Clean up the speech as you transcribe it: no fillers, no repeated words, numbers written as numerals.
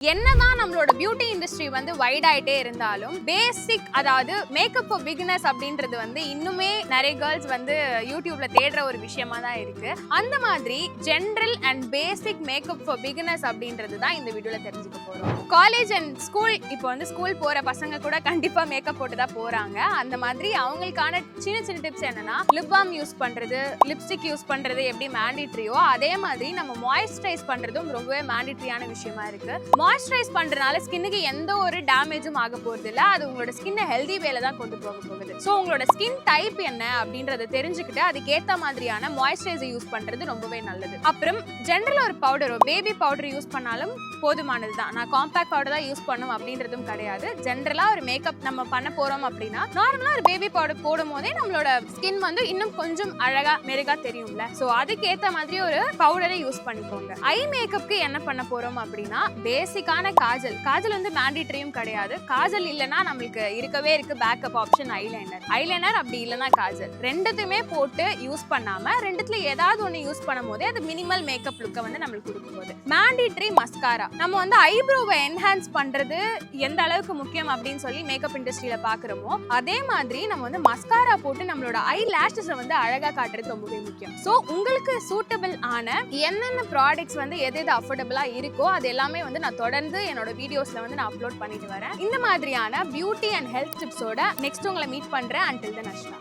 என்னதான் நம்மளோட beauty industry வந்து வைட் ஆயிட்டே இருந்தாலும் பேசிக் அதாவது மேக்கப் ஃபார் பிகினர்ஸ் அப்படின்றது வந்து இன்னுமே நிறைய கேர்ள்ஸ் வந்து யூடியூப்ல தேடுற ஒரு விஷயமா தான் இருக்கு. அந்த மாதிரி general and basic makeup for beginners அப்படின்றது தான் இந்த வீடியோல தெரிஞ்சுக்க போறோம். காலேஜ் அண்ட் ஸ்கூல் இப்போ வந்து ஸ்கூல் போற பசங்க கூட கண்டிப்பா மேக்கப் போட்டு தான் போறாங்க. அந்த மாதிரி அவங்களுக்கான சின்ன சின்ன டிப்ஸ் என்னன்னா லிப் பாம் யூஸ் பண்றது, லிப்ஸ்டிக் யூஸ் பண்றது எப்படி மேண்டிட்ரியோ அதே மாதிரி நம்ம மாய்ஸ்சரைஸ் பண்றதும் ரொம்பவே மேண்டிட்ரியான விஷயமா இருக்கு. மாய்ஸ்சரைஸ் பண்றதுனால ஸ்கின்னுக்கு எந்த ஒரு டேமேஜும் ஆக போறது இல்ல. அது உங்களோட ஸ்கின்னை ஹெல்தி வேல தான் கொண்டு போக போகுது. ஸோ உங்களோட ஸ்கின் டைப் என்ன அப்படின்றத தெரிஞ்சுக்கிட்டு அதுக்கேற்ற மாதிரியான மாய்ஸ்சரைசர் யூஸ் பண்றது ரொம்பவே நல்லது. அப்புறம் ஜென்ரலா ஒரு பவுடரோ பேபி பவுடர் யூஸ் பண்ணாலும் போதுமானது தான். நான் காம்பாக்ட் பவுடர் தான் யூஸ் பண்ணும் அப்படின்றதும் கிடையாது. ஜென்ரலா ஒரு மேக்கப் நம்ம பண்ண போறோம் அப்படின்னா நார்மலா ஒரு பேபி பவுடர் போடும் போதே நம்மளோட ஸ்கின் வந்து இன்னும் கொஞ்சம் அழகா மெருகா தெரியும்ல. ஸோ அதுக்கேற்ற மாதிரி ஒரு பவுடரை யூஸ் பண்ணிக்கோங்க. ஐ மேக்கப்க்கு என்ன பண்ண போறோம் அப்படின்னா பேசிக்கான காஜல் வந்து மேண்டிட்டரியும் கிடையாது. காஜல் இல்லைன்னா நம்மளுக்கு இருக்கவே இருக்கு பேக்கப் ஆப்ஷன் ஐலைனர் அப்படி இல்லைன்னா காஜல். ரெண்டுத்துமே போட்டு யூஸ் பண்ணாம ரெண்டுத்துல ஏதாவது ஒன்று யூஸ் பண்ணும் போதே அது மினிமல் மேக்கப் லுக்கை வந்து நம்மளுக்கு கொடுக்கும் போது மேண்டிட்டரி மஸ்காரா நம்ம வந்து ஐப்ரோவை என்ஹான்ஸ் பண்றது எந்த அளவுக்கு முக்கியம் அப்படின்னு சொல்லி மேக்கப் இண்டஸ்ட்ரியில பாக்குறோமோ அதே மாதிரி நம்ம வந்து மஸ்காரா போட்டு நம்மளோட ஐ லேஷஸை வந்து அழகா காட்டுறது ரொம்பவே முக்கியம். ஸோ உங்களுக்கு சூட்டபிள் ஆன என்னென்ன ப்ராடக்ட்ஸ் வந்து எது அஃபோர்டபுளா இருக்கோ அது எல்லாமே வந்து நான் தொடர்ந்து என்னோட வீடியோஸ்ல வந்து நான் அப்லோட் பண்ணிட்டு வரேன். இந்த மாதிரியான பியூட்டி அண்ட் ஹெல்த் டிப்ஸோட நெக்ஸ்ட் உங்களை மீட் பண்றேன். until then Ashna.